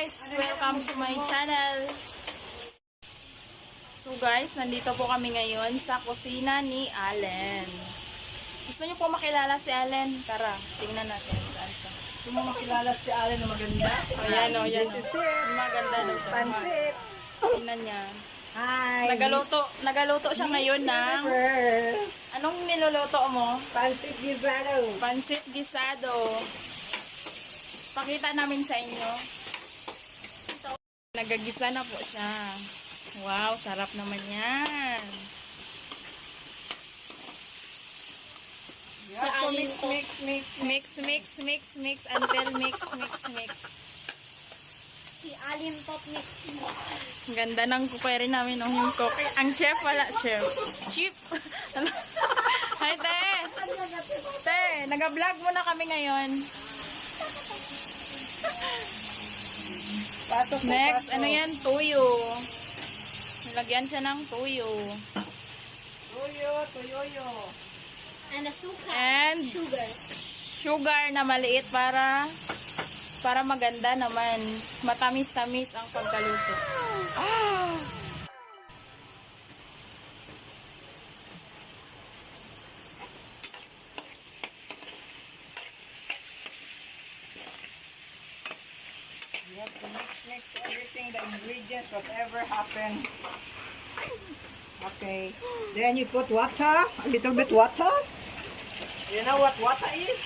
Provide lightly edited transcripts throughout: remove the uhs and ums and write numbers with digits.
guys! Welcome to my channel! So guys, nandito po kami ngayon sa kusina ni Allen. Gusto niyo po makilala si Allen? Tara, tingnan natin. Gusto mo makilala si Allen na maganda? Ayan o, yan o. This is it. Maganda nito. Pansit. Tingnan niya. Hi. Nagaluto siya ngayon ng... Universe. Anong niluluto mo? Pansit Gisado. Pansit gisado. Pakita namin sa inyo. Nagagisa na po siya. Wow, sarap naman yan. You have to mix Until mix. Si Allen Top Mix. Ang ganda ng kukwari namin. Oh, yung cookie. Ang chef wala. Chef. Hi, te. Te, nag-vlog muna kami ngayon. Next, ano yan? Tuyo. Nilagyan siya ng tuyo. Tuyo. And asukal. And sugar na maliit para maganda naman. Matamis-tamis ang pagkaluto. Ah! You have to mix everything, the ingredients, whatever happened. Okay. Then you put water, a little bit water. You know what water is?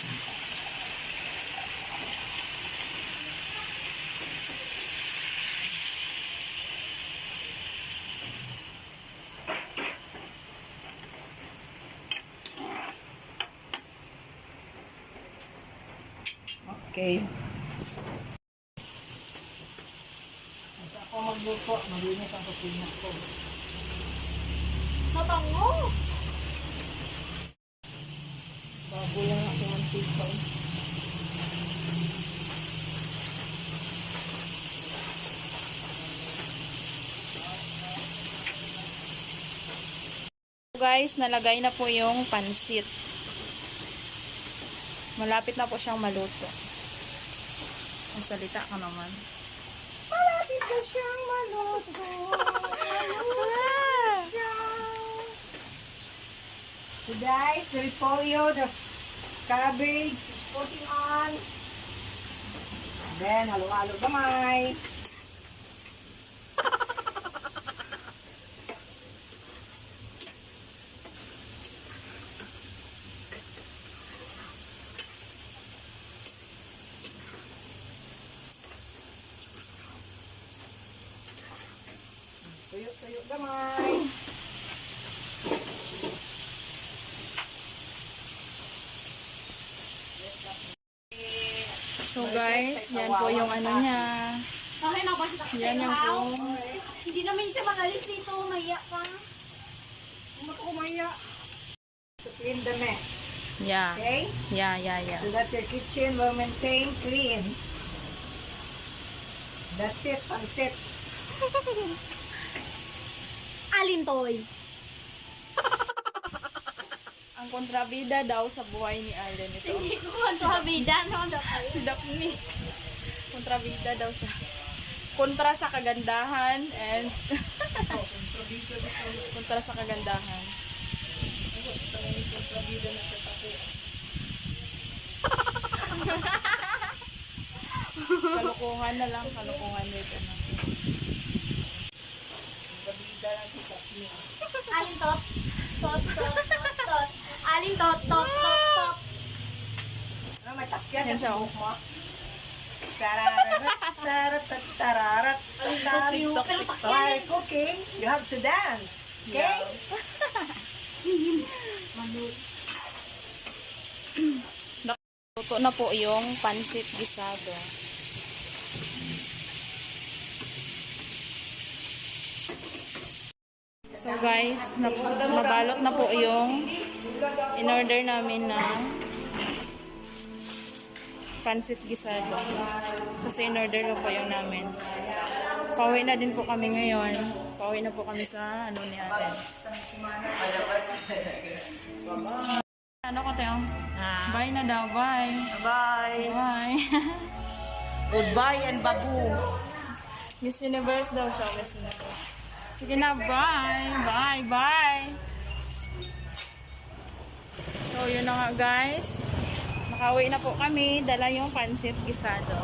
Okay. At ako magluto, malinis ang kusina ko. Mabango. Bago lang ako mantika. Guys, nalagay na po yung pansit. Malapit na po siyang maluto. Ang salita ka naman. Malapit na siyang maluto. So guys, the repolyo, the cabbage is putting on. Then, halo-halo gamay. Tuyo gamay. So guys, yan po yung ano niya. Okay na ba siya Yan yung po. Hindi naman siya magalis dito. Maya pa. Kumaya. To clean the mess. Yeah. Okay? Yeah. So that your kitchen will maintain clean. That's it, pansit. Allen Toy. Ang kontrabida daw sa buhay ni Allen ito. Hindi ko kontrabida. No, Si Daphne. Kontrabida daw siya. Kontra sa kagandahan and kontra sa kagandahan. Kalukuhan na lang, kalukuhan dito na. Kontrabida lang si Daphne. Allen Top. Tot. Allen Tot. Ano, may takyan Yan sa siya. buhok mo. Tararat. Pero While cooking, you have to dance. Okay? Luto na po yung pansit gisado. So guys, nabalot na po yung in-order namin na pansit gisado. Kasi in-order na po yung namin. Pauwi na din po kami ngayon. Pauwi na po kami sa ano ni ate. Ano ko tayo? Bye na daw. Bye. Bye. Bye. Goodbye and babu. Miss Universe daw siya, Miss Universe. Sige na, bye! Bye! Bye! So, yun na nga guys. Nakauwi na po kami. Dala yung pansit gisado.